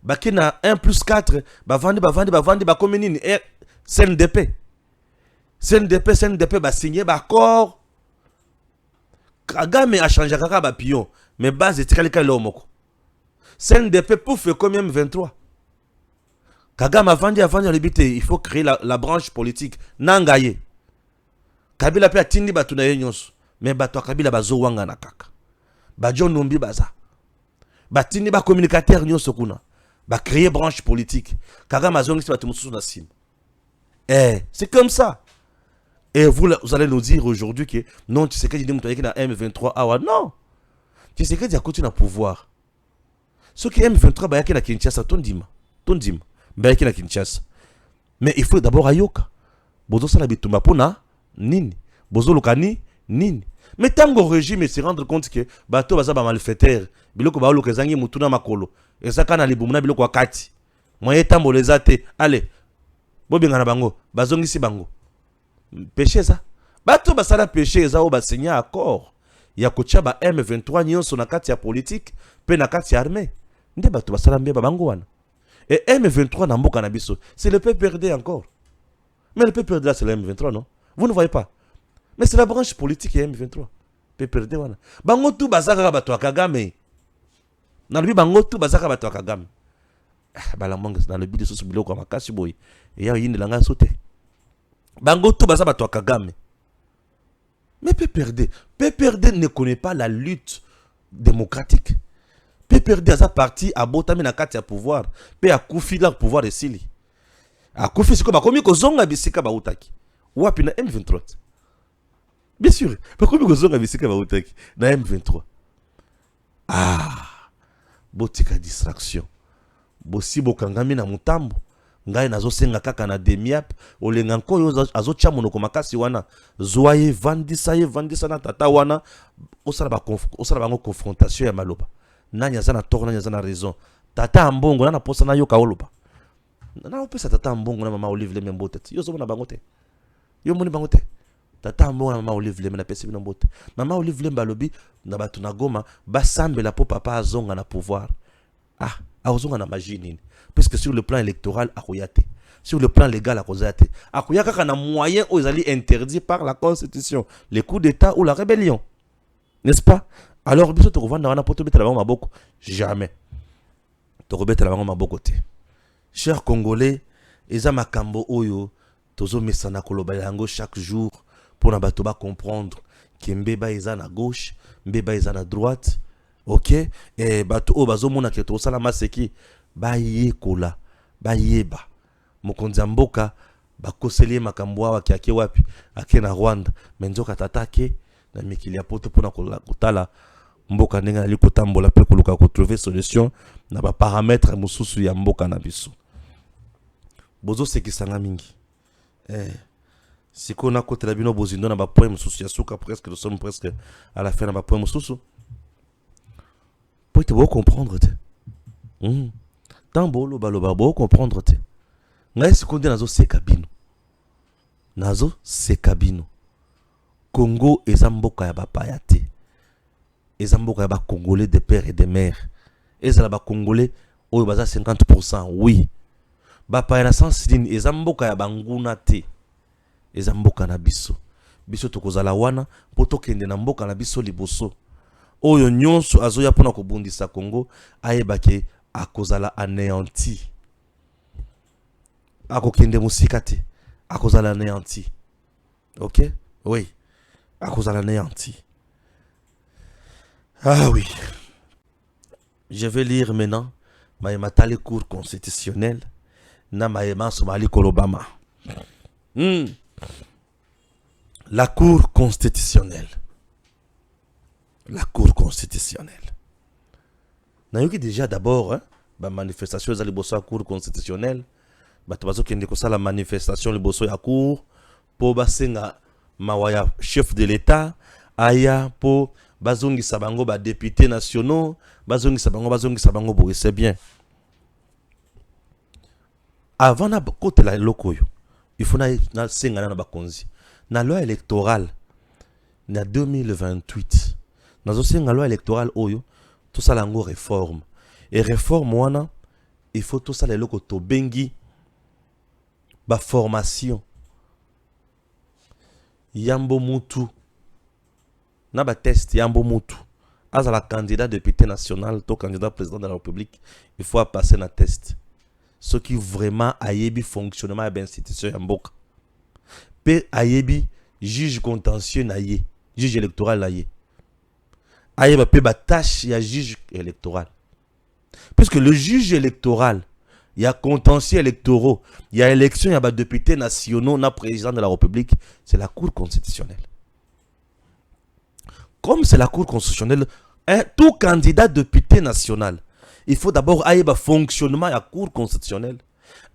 bakina 1+4, bavandi, ba kominine CNDP, ba signé, ba accord. Kagame a changé kaka ba pion, mais base etikali lomoko. CNDP pour faire combien M23? Kagame avandi l'habité, il faut créer la branche politique. Nangaye. Kabila pe atindi batu na yenyos, mais batu Kabila bazo wanga na kaka. Ba John Nombi baza. Batindi ba communicateur nyonso kuna. Ba créer branche politique. Kagame azongi si batu mususu na sim. C'est comme ça. Et vous allez nous dire aujourd'hui que non, tu sais que j'ai dit que na M23 awa non. Tu sais que j'ai continué à pouvoir. Ce qui est M23 ba yaki na Kinshasa tondima. Ba yaki na Kinshasa. Mais il faut d'abord ayoka. Bozo sala bitumba pona nini. Bozo lokani nini. Mais tango régime se rendre compte que bato baza ba malfaiteur, biloko ba lokezangi mutuna makolo. Et ça kana libumuna biloko wakati. Moye tambo les ate. Allez. Bobenga na bango, bazongisi bango. Péché ça. Bato basala péché za o basigna accord. Ya kocha ba M23 nyonso na kati ya politique, pe na kati ya armée. Nde bato basala mbeba bango wana. Et M23 na mboka na biso, c'est le PPRD encore. Mais le PPRD là c'est le M23 non? Vous ne voyez pas. Mais c'est la branche politique ya M23. PPRD wana. Bango tu bazaka bato Kagame. Na lubi bango tu bazaka bato Kagame. Bala monga dans le but de ce biloko makasi boy. Et ya yindi langa sauté. Bango tu bazaka bato Kagame. Mais PPRD ne connaît pas la lutte démocratique. PPRD a sa partie à botami na kati ya pouvoir, pe a kufi la pouvoir de sili. A kufi siko ba komi ko zonga bisika ba utaki. Wapi na M23. Bien sûr, ba komi ko zonga bisika ba utaki na M23. Botika distraction. Bosi bokangami na mutambo. Ngai nazo senga kaka na demiap olenga nkoyo azo tia monoko makasi wana zoye vandisa na tata wana osala bango confrontation ya maloba nanya zana tort nanya zana raison tata Mbongo na posa na yoka oloba na opesa tata Mbongo na mama Olive Lemba mbote yo zo na bango te yo moni bango te tata Mbongo na mama Olive Lemba na pesi bino mbote mama Olive Lemba lobi na batu na Goma basambela po papa azonga na pouvoir azonga na magie nini. Puisque sur le plan électoral, sur le plan légal, il y a un moyen où ils allaient interdit par la Constitution, les coups d'État ou la rébellion. N'est-ce pas? Alors, tu vas jamais. Tu vas chers Congolais, ils makambo oyo, tozo mesana kolobayango chaque jour pour na comprendre que mbeba est à gauche, mbeba est à droite. Ok? Et bato o bazo mona ke to sala maseki. Baye kola bayeba mokonzi mboka bakoseli makambo awa kiake wapi ake na Rwanda menzoka tatake na mikili ya poto pona kotala mboka ndenge ali kotambola pe koluka ko trouver solution na ba paramètres mususu ya mboka na biso bozo sekisanga mingi Si on a côté la bino bozindo na ba poème sous yasuka presque nous sommes presque à la fin na ba poème sous. Pour te beau comprendre te. Tant bolo baloba beau comprendre te. Ngai si konde nazo se kabino. Nazo se kabino. Congo ezamboka ya bapaya te. Ezamboka ya ba congolais de père et de mère. Ezala ba congolais oyo baza 50%, oui. Bapaya na sans ligne ezamboka ya banguna te. Ezamboka na biso. Biso tokozala wana po tokende na mboka na biso liboso. Oyo nyonso azoya pona kobundisa Congo ayebake akozala anéanti. Akokende musika te. Akozala anéanti. OK? Oui. Akozala anéanti. Ah oui. Je vais lire maintenant Maïmatali cour constitutionnel na Maïma Somali Kolobama. La cour constitutionnelle. La cour constitutionnelle. Nayoki déjà d'abord, la manifestation de la cour constitutionnelle. Batubazo kende ko la manifestation liboso ya cour po basenga mawaya chef de l'État aya po bazongi sabango ba députés nationaux bazongi sabango bo c'est bien. Avant na côté la lokoyo, il faut na senga na bakonzi. Na loi électorale na 2028. Nazo senga loi électorale oyo tout ça lango réforme. Et réforme wana il faut tout ça les loko to bengi ba formation Yambo Moutou na ba test Yambo Moutou azala candidat député national to candidat président de la République il faut passer na test ce qui vraiment ayebi fonctionnement de l'institution yamboka pe ayebi juge contentieux na ye juge électoral na ye ayeba pe ba tâche ya juge électoral puisque le juge électoral il y a contentieux électoraux, il y a élection, il y a députés nationaux, il y a président de la République, c'est la Cour constitutionnelle. Comme c'est la Cour constitutionnelle, tout candidat député national, il faut d'abord ailler le fonctionnement de la Cour constitutionnelle.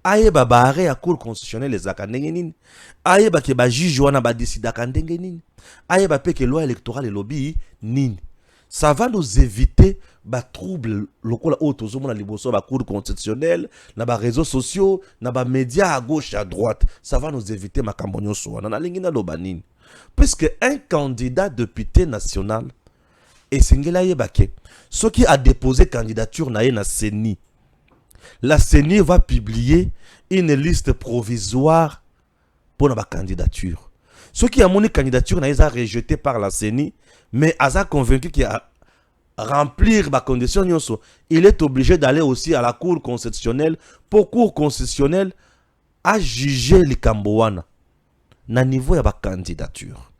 Aille ba barré la Cour constitutionnelle les akandengenin. Aille ba ke ba juge wana ba décider akandengenin. Aille ba pe ke loi électorale et lobby nin. Ça va nous éviter ba trouble lokola otozo mona liboso ba cour constitutionnelle na ba réseaux sociaux na ba médias à gauche à droite, ça va nous éviter makambo nyonso wana na lingi na lobanini puisque un candidat député national et singela yebake ce qui a déposé candidature na ye na CENI, la CENI va publier une liste provisoire pour la candidature. Ce qui a mon candidature na a rejeté par la CENI, mais a convaincu qu'il a remplir ma condition, il est obligé d'aller aussi à la Cour constitutionnelle pour Cour constitutionnelle à juger les Cambouana na niveau de la candidature.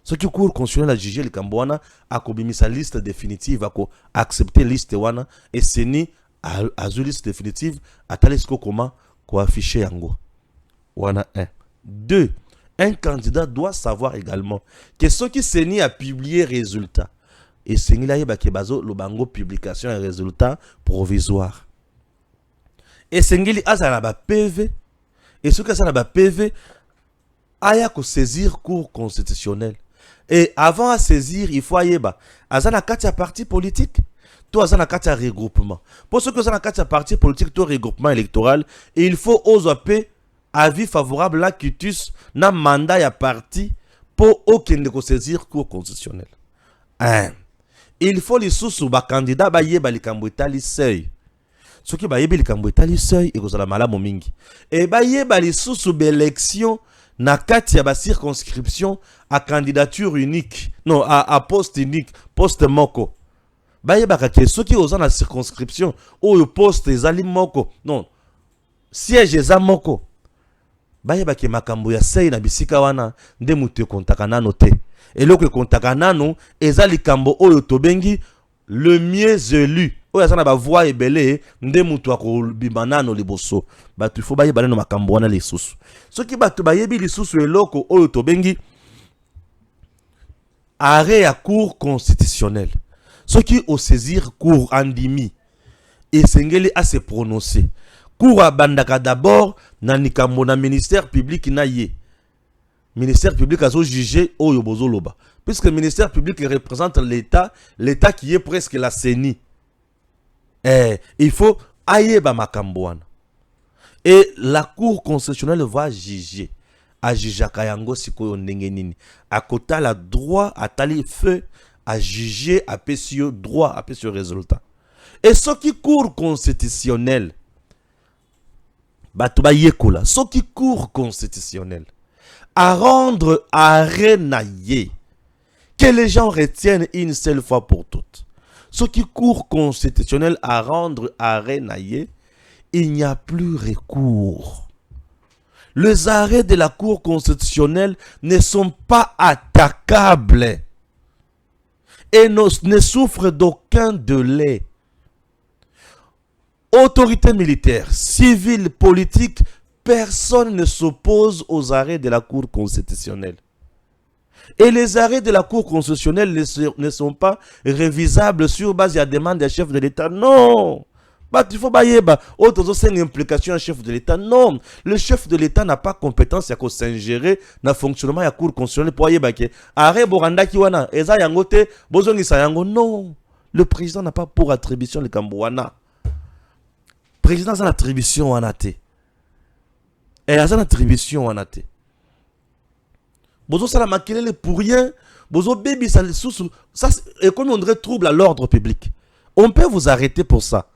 Ce qui Cour constitutionnelle a jugé les Cambouana a commis sa liste définitive, a accepté la liste wana et CENI a la liste définitive à talisco comment afficher yango. Wana 1. 2. Un candidat doit savoir également que ce qui CENI a publié résultat. Et c'est le bango publication et résultat provisoire. Et c'est un PV. Et ce que ça n'a PV, aya ko saisir cour constitutionnelle. Et avant à saisir, il faut aller bas. Azana katia parti politique, toi azana katia regroupement. Pour ce que ça n'a katia parti politique, toi regroupement électoral, et il faut oser avis favorable là quitus na mandat ya parti pour aucun de saisir cour constitutionnelle. 1. Il faut les sous ba candidat ba yeba likambo etali seuil. Ce qui ba yeba likambo etali seuil et kozala malamu mingi. Et ba yeba les sous élection na kati ya ba circonscription à candidature unique. Non, à poste unique, poste moko. Ba yeba ka ce qui oza na circonscription ou poste ezali moko. Non. Siège eza moko. Ba yeba ke makambo ya seuil na bisika wana nde mutu kontaka nano te. Et là que kontaka nano ezali kambo oyo tobengi le mieux élu. Oyo sana ba voix ebele nde mutu akobima nano liboso. Batu faut baye baleno makambo wana lisusu. Soki batu bayebi lisusu eloko oyo tobengi arrêt à cour constitutionnelle. Soki au saisir cour andimi et sengeli à se prononcer. Cour abandaka d'abord na nikambo na ministère public na ye. ministère public a jugé Oyo Bozoloba. Puisque le ministère public représente l'État, l'État qui est presque la CENI. Il faut Ayeba Makambouane. Et la Cour constitutionnelle va juger. A Jijaka Yango Sikoyo Nengenini. À côté, la droit à tali feu à juger à PCO droit à PCO résultat. Et ce qui Cour constitutionnelle, Batuba Yekola, ce qui Cour constitutionnelle, à rendre arrêt naïe, que les gens retiennent une seule fois pour toutes. Ce qui Cour constitutionnelle à rendre arrêt naïe, il n'y a plus recours. Les arrêts de la Cour constitutionnelle ne sont pas attaquables et ne souffrent d'aucun délai. Autorité militaire, civile, politique, personne ne s'oppose aux arrêts de la Cour constitutionnelle. Et les arrêts de la Cour constitutionnelle ne sont pas révisables sur base de la demande des chefs de l'État. Non! Il faut une implication du chef de l'État. Non, le chef de l'État n'a pas compétence à s'ingérer dans le fonctionnement de la Cour constitutionnelle pour y arrêt Boranda Kiwana, Eza Yangote, Bozongi Sayango. Non, le président n'a pas pour attribution le Kambouana. Le président a une attribution en athée. Et il a une attribution en athée. Bozo ça la maquillé pour rien. Bozo baby ça et comme on dirait trouble à l'ordre public. On peut vous arrêter pour ça.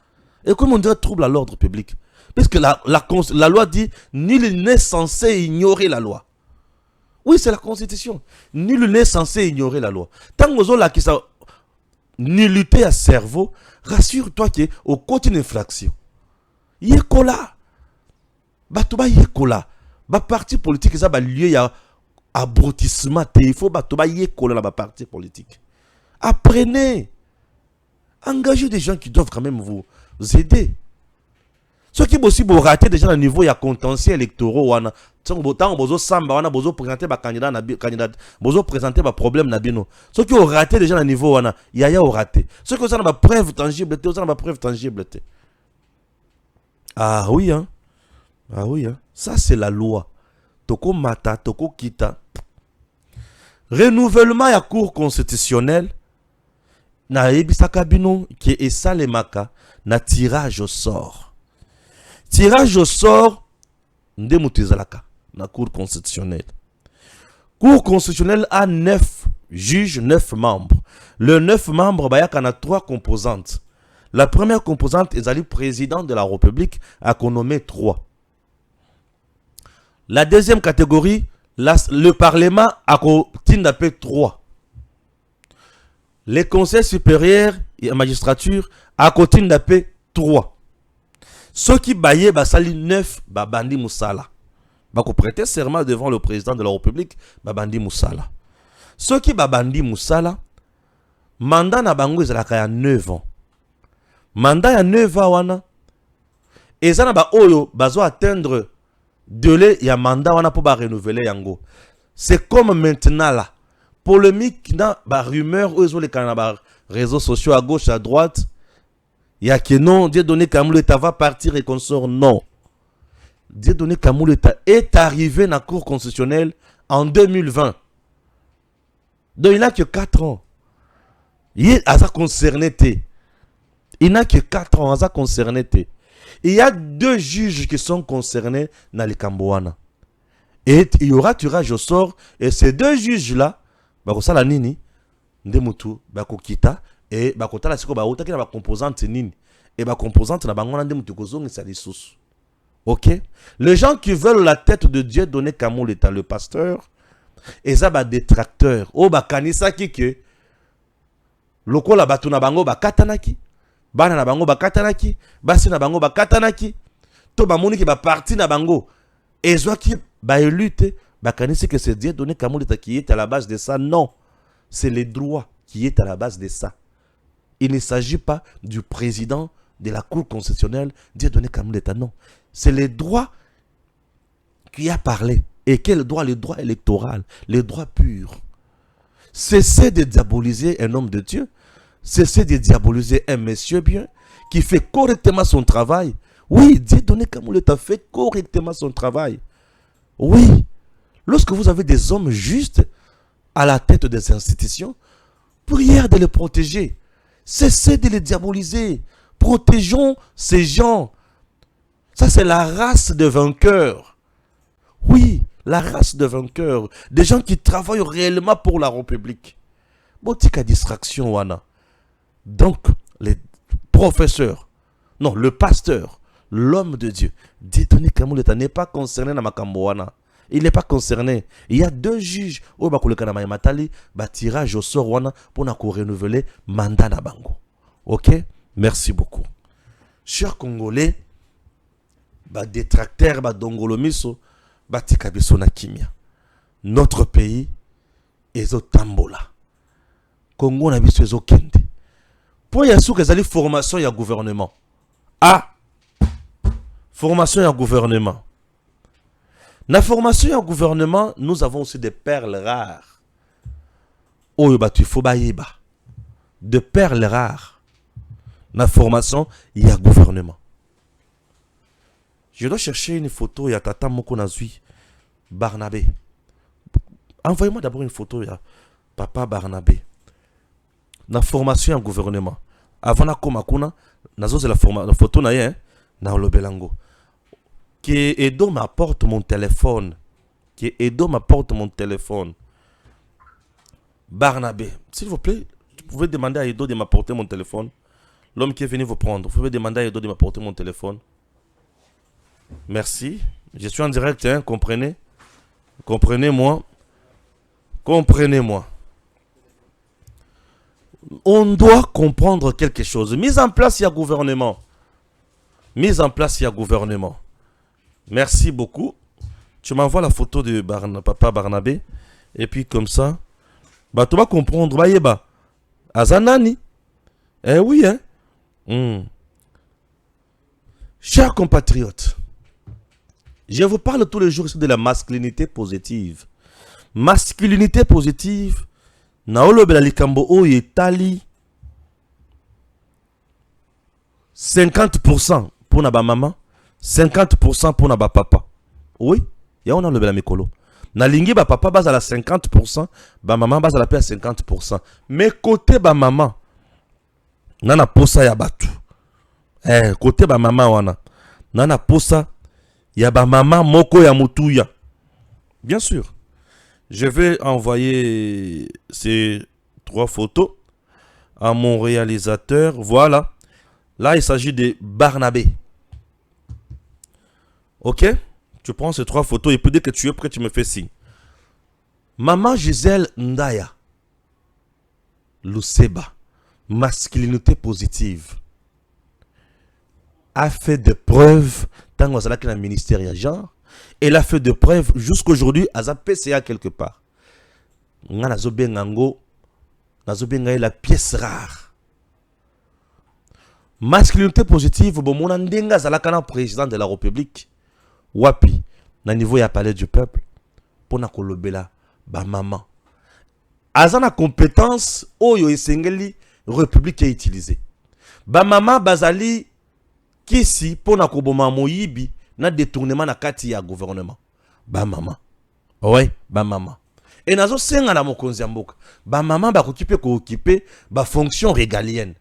Et comme on dirait trouble à l'ordre public. Parce que la loi dit nul n'est censé ignorer la loi. Oui, c'est la Constitution. Nul n'est censé ignorer la loi. Tant que vous qui ça nullité à cerveau, rassure-toi qu'au côté d'une infraction. Yekola. Batuba yekola. Ba parti politique ça ba lieu ya abrutissement. Il faut batuba yekola la parti politique. Apprenez. Engagez des gens qui doivent quand même vous aider. Ceux qui aussi vous rater déjà au niveau il y a contentieux électoraux wana. Tant bozo samba wana bozo présenter ba candidat bozo présenter ba problème na bino. Ceux qui ont raté déjà au niveau wana, yaya au raté. Ceux qui ont ba preuve tangible, ont ba preuve tangible. Ah oui hein. Ah oui hein. Ça c'est la loi. Toko mata, toko kita. Renouvellement à Cour constitutionnelle. Na ebisaka bino qui est salemaka na tirage au sort. Tirage au sort ndemutizalaka na Cour constitutionnelle. Cour constitutionnelle a 9 juges, 9 membres. Le 9 membres bayaka na 3 composantes. La première composante est le président de la République a nommé 3. La deuxième catégorie, le Parlement a nommé 3. Les conseils supérieurs et la magistrature à côté d'AP 3. Ceux qui baillent basali 9 babandi Moussala. Bako prêter serment devant le président de la République babandi Moussala. Ceux qui babandi Moussala mandat na bango ezalaka ya 9 ans. Mandat ya 9 ans wana ezana ba oyo bazo atteindre délai ya mandat wana pour ba renouveler yango. C'est comme maintenant là. Polémique dans la rumeur où ils ont les réseaux sociaux à gauche, à droite. Il y a que non, Dieu donné Kamouleta va partir et qu'on sort. Non. Dieu donné Kamouleta est arrivé dans la Cour constitutionnelle en 2020. Donc il n'a que 4 ans. Il a concerné. Il n'a que 4 ans, il a concerné. Il y a 2 juges qui sont concernés dans les Kambouana. Et il y aura tirage au sort. Et ces 2 juges-là, bakosala nini ndemutu bakokita et bakotala siko bauta kina ba composante nini et ba composante na bango na ndemutu kozongisa lisusu. OK? Les gens qui veulent la tête de Dieu donner Kamou l'État le pasteur eza ba détracteurs o bakanisa kike lokola batu na bango bakatanaki bana na bango bakatanaki basi na bango bakatanaki to bamoni ki ba parti na bango ezwaki ba élute. Bakanisi que c'est Dieu donné Kamou l'État qui est à la base de ça. Non, c'est les droits qui est à la base de ça. Il ne s'agit pas du président de la Cour constitutionnelle Dieu donné Kamou l'État. Non, c'est les droits qui a parlé. Et quel droit? Le droit électoral, le droit pur. Cessez de diaboliser un homme de Dieu. Cessez de diaboliser un monsieur bien qui fait correctement son travail. Oui, Dieu donné Kamou l'État fait correctement son travail. Oui. Lorsque vous avez des hommes justes à la tête des institutions, priez de les protéger. Cessez de les diaboliser. Protégeons ces gens. Ça, c'est la race de vainqueurs. Oui, la race de vainqueurs. Des gens qui travaillent réellement pour la République. Botika distraction, wana. Donc, les professeurs, non, le pasteur, l'homme de Dieu, Dieudonné Kamuleta n'est pas concerné dans makambo wana. Il n'est pas concerné. Il y a 2 juges au bakuleka na matali ba tirage au sort wana pour na renouveler mandat na bango. OK? Merci beaucoup. Chers Congolais, ba détracteurs ba dongolomiso ba tikabiso na kimia. Notre pays est au tambola. Congo na biso ezo kende. Pour ya sou kezali formation ya gouvernement. Ah, formation ya gouvernement. Na formation ya gouvernement, nous avons aussi des perles rares. Oyo batu faut bayeba. De perles rares. Na formation ya gouvernement. Je dois chercher une photo ya tata moko nazui Barnabé. Envoyez-moi d'abord une photo ya papa Barnabé. Na formation ya gouvernement. Avant na koma kuna nazo la photo na ye na lobelango. Que Edo m'apporte mon téléphone. Que Edo m'apporte mon téléphone. Barnabé, s'il vous plaît, vous pouvez demander à Edo de m'apporter mon téléphone. L'homme qui est venu vous prendre, vous pouvez demander à Edo de m'apporter mon téléphone. Merci. Je suis en direct, hein, comprenez? Comprenez-moi. Comprenez-moi. On doit comprendre quelque chose. Mise en place, il y a gouvernement. Mise en place, il y a gouvernement. Merci beaucoup. Tu m'envoies la photo de papa Barnabé. Et puis comme ça, bah, tu vas comprendre. Bah, yeba. Azanani. Eh oui, hein. Chers compatriotes, je vous parle tous les jours de la masculinité positive. Masculinité positive. Naolo Belalikambo o yetali 50% pour naba maman, 50% pour naba papa. Oui, ya on a le bela mikolo. Na lingi ba papa base à la 50%, ba maman base à la paix à 50%. Mais côté ba maman, nana posa ya batu. Côté ba maman wana, nana posa ya ba maman moko ya mutuya. Bien sûr. Je vais envoyer ces 3 photos à mon réalisateur. Voilà. Là, il s'agit de Barnabé. Ok? Tu prends ces 3 photos et puis dès que tu es prêt, tu me fais signe. Maman Gisèle Ndaya. Luceba. Masculinité positive. A fait de preuves dans le ministère de genre. Elle a fait de preuves jusqu'aujourd'hui à sa PCA quelque part. Nazobengango, la pièce rare. Masculinité positive, bon, mon andenga zalakana président de la République. Wapi, na niveau ya palais du peuple, pour na kolobela, ba maman. Azana compétence, oyo esengeli, République est utilisée. Ba maman bazali, kisi, pour na koboma moyibi, na détournement na kati ya gouvernement. Ba maman. Ouais, ba maman. Et nazo senga na mokonzi mboka. Ba maman ba occuper ba fonction régalienne.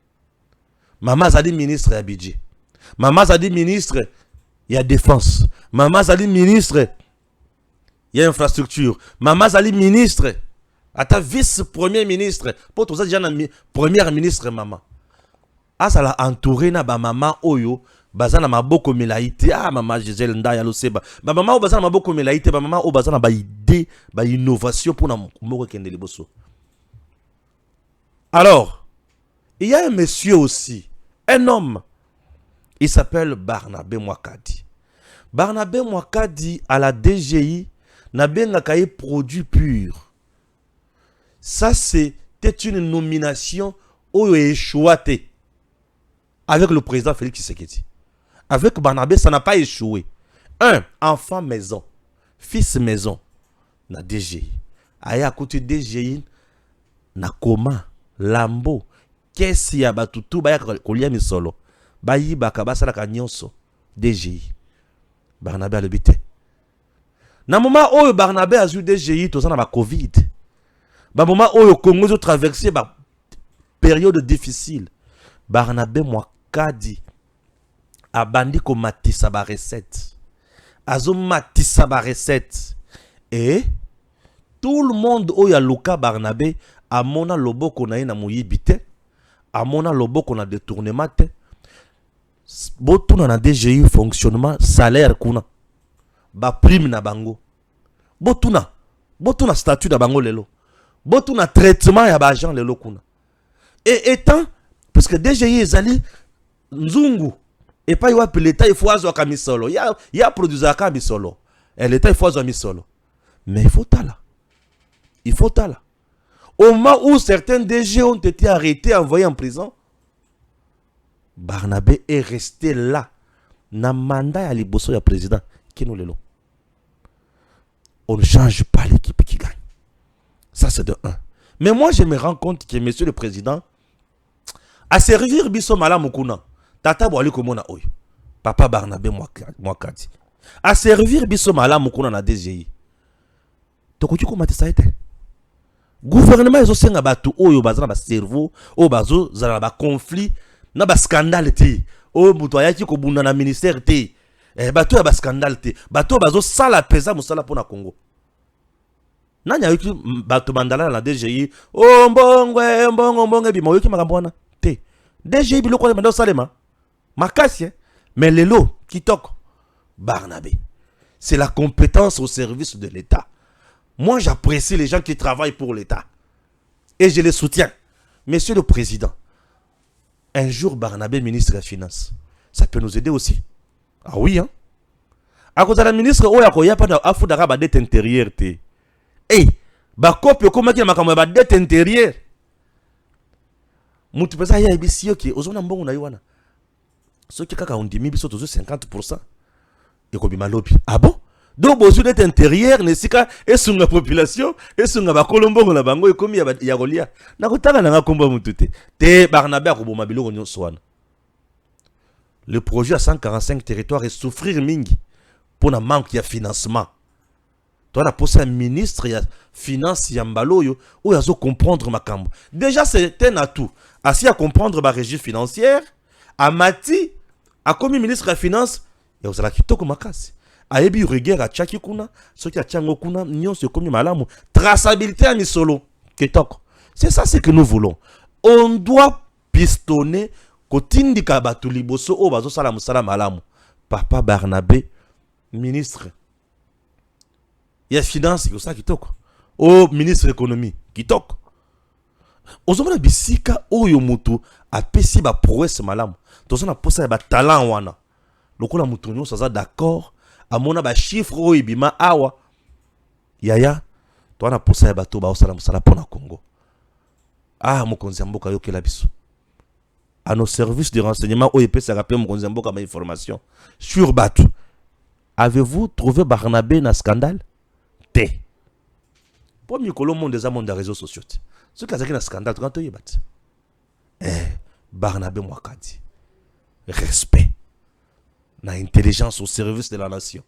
Maman zali ministre ya budget. Maman zali ministre ya défense. Maman zali ministre ya infrastructure. Maman zali ministre ata vice premier ministre. Pour tout ça déjà na premier ministre maman. Asa la entouré na ba maman oyo bazana maboko melaite maman Gisèle Ndaya Luceba ba maman o bazana maboko melaite ba maman o bazana ba idée ba innovation pour na moko kende liboso. Alors il y a un monsieur aussi, un homme, il s'appelle Barnabé Mwakadi. Barnabé Mwakadi à la DGI n'a bien qu'à produit pur. Ça c'était une nomination où échoué avec le président Félix Tshisekedi. Avec Barnabé, ça n'a pas échoué. Un, enfant maison, fils maison, na DGI. Aya à côté DGI, na Koma, Lambo, Kesi ya batutu, baya kolia misolo, bayi bakabasa la kanyonso, DGI. Barnabé a le bité. Na moment où Barnabé a eu DGI, tout ça na Covid. Ba moment où Congo a traversé ba période difficile. Barnabé moi kadi abandi ko matisa ba recette. Azo matisa ba recette. Et tout le monde où ya Luka Barnabé a mona loboko na ina muyibite. A mona loboko na détournement te. Botuna na DGI fonctionnement salaire kuna. Ba prime na bango. Botuna statut na bango lelo. Botuna traitement ya ba agent lelo kuna. Et étant parce que DGI ezali nzungu et pas yoa l'État il faut azwa kamisolo. Ya produisa kamisolo. Et l'État il faut azwa misolo. Mais il faut tala. Il faut tala. Au moment où certains DG ont été arrêtés, envoyés en prison, Barnabé est resté là. Na mandat à liboso ya président. Qui nous le long. On ne change pas l'équipe qui gagne. Ça c'est de 1. Mais moi je me rends compte que monsieur le président a servir biso malamukuna. Tata boali komona oyo. Papa Barnabé Mwakadi. A servir biso malamukuna na DGI. Tokoki komata ça été. Gouvernement ezo senga batu oyo bazana ba cerveau, o bazo zana ba conflit, na ba scandale te. O muto ayaki ko bunda na ministère te. Batu ya ba scandale te. Batu bazo sala pesa musala pona Congo. Nanya yoki batu bandala na DGI, o mbongwe bi moyoki makambwana te. DGI biloko na bando salema. Makasi mais lelo kitoko Barnabé. C'est la compétence au service de l'État. Moi, j'apprécie les gens qui travaillent pour l'État. Et je les soutiens. Monsieur le Président, un jour, Barnabé, ministre des Finances, ça peut nous aider aussi. Ah oui, hein? À cause de la ministre, il n'y a pas de dette intérieure. Hey, copie comment il y a une dette intérieure? Moutou pesa ya ibisi yoki, ozona mbongo na yuana. Ce qui kaka on dit 50%. Et kobi malobi. Ah bon? Donc, besoin d'être intérieur, n'est-ce pas? Et sur la population, et sur la Colombo, la Bango, et comme il y a Golia. N'a pas de combat moutouté. Te Barnabé à Robomabilo, on y le projet à 145 territoires est souffrir mingi pour un manque de financement. Toi, la poste un ministre, il y a finance, il y a mbaloyo, où il y a comprendre ma cambo. Déjà, c'est un atout. Assis à comprendre ma régie financière, à Mati, à comme ministre de la finance, il y a aussi qui ma casse. Aebi regard à Tchaki kuna, ce qui a Tchango kuna, nyon se comme malamu. Traçabilité à Misolo. C'est ça ce que nous voulons. On doit pistonner kotindi kabatu liboso o bazo salam salam malamu. Papa Barnabé, ministre. Il y a finance, il y a ça qui toque. Oh, ministre économie, qui toque. Ozomona bisika oyo mutu a pesi ba prouesse malamu. Tozona posa ba talent wana. Lokola mutu nyo saza d'accord. A mona ba chiffre o ibima awa yaya to na posa ya bato ba osala musala pona Congo. Ah mokonzi mboka yokela biso. À nos services de renseignement o epesa rappel mokonzi mboka ma information sur bato. Avez-vous trouvé Barnabé na scandale? Te. Pour mikolo monde des amont des réseaux sociaux. Ce qui a été un scandale quand tu y bat. Barnabé Mwakadi. Respect. Na intelligence au service de la nation.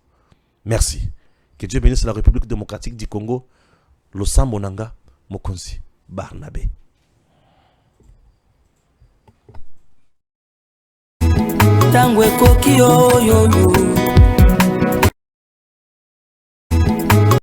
Merci. Que Dieu bénisse la République démocratique du Congo. Losa Monanga Mokonzi Barnabé. Tango ekoki yo yo yo.